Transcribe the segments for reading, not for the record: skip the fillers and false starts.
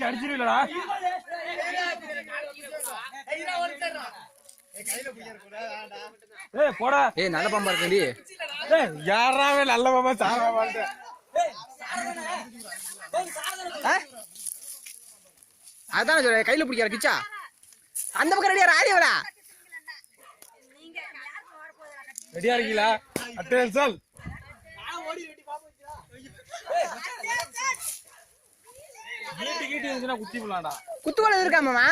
அடிச்சிருக்கா போடா. நல்ல பாம்பா இருக்கு. யாராவே நல்ல பாம்பா சாரா பாம்பா அதான் சொல்ற. கையில பிடிக்கிற கிச்சா அந்த பக்கம் ரெடியா ஆரியவரா ரெடியா இருக்கீங்களா? அட்டென்ஷன். குத்துவலை இருக்காமாமா.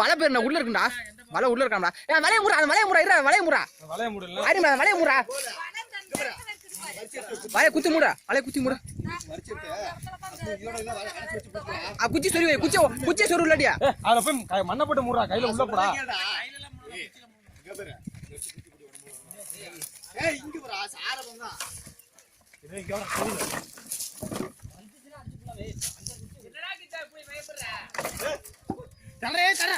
வலை பேர் உள்ள இருக்குண்டா. வலை உள்ள இருக்காண்டா. வலைய முறா. அந்த வலைய முறா இரு. வலைய முறா. வலைய முறா. ஆரிமா வலைய முறா. வலைய குத்தி முறா. வலைய குத்தி முறா. குச்சி சொறி வை. குச்சி சொரு இல்லடியா. அதுல போய் மண்ணை போட்டு முறா. கையில உள்ள போடா. ஏய் இங்க வரா சார போங்க. இதே இங்க வர போடு. என்னடா கிட்ட போய் பயப்படுற? தரே தர.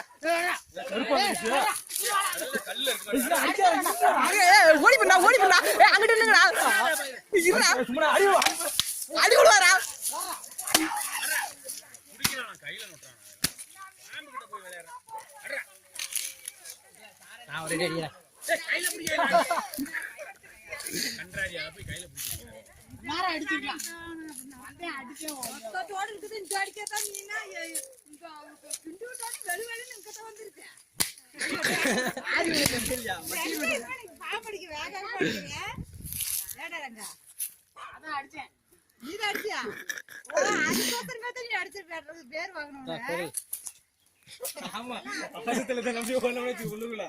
செருப்பு வந்துச்சு. கல்ல இருக்கு. ஓடி பண்ணா. ஏய் அங்கட்ட நின்னுங்கடா. இருடா. சும்மா அடி விடுவாரா? குடிக்கறானா கையில நோட்றானா. பாம்பு கிட்ட போய் விளையாடுறா. அடடா. நான் ரெடி அடியா. ஏய் கையில பிடிங்க. கண்டராடியா போய் கையில பிடிங்க. மாரா அடிச்சிடலாம். அதே அடிச்சோம். தோட இருக்குது இந்த அடிக்கதா நீனா இங்க பிண்டு விட்டானே வெளுவெளுன்னு இங்கத வந்திருக்க. ஆதி தெரியல. பாம்படிக்கு வேகமா அடிக்கிறீங்க. ஏடா ரங்கா. அதான் அடிச்சேன். நீ அடிச்சியா? ஓ அதுக்கப்புறம் தான் நீ அடிச்சிட்ட. பேர் வாங்குனோனே. சரி. ஆமா. அப்பசத்துல தான் நம்பி கொள்ள வச்சு உள்ளுக்குள்ள.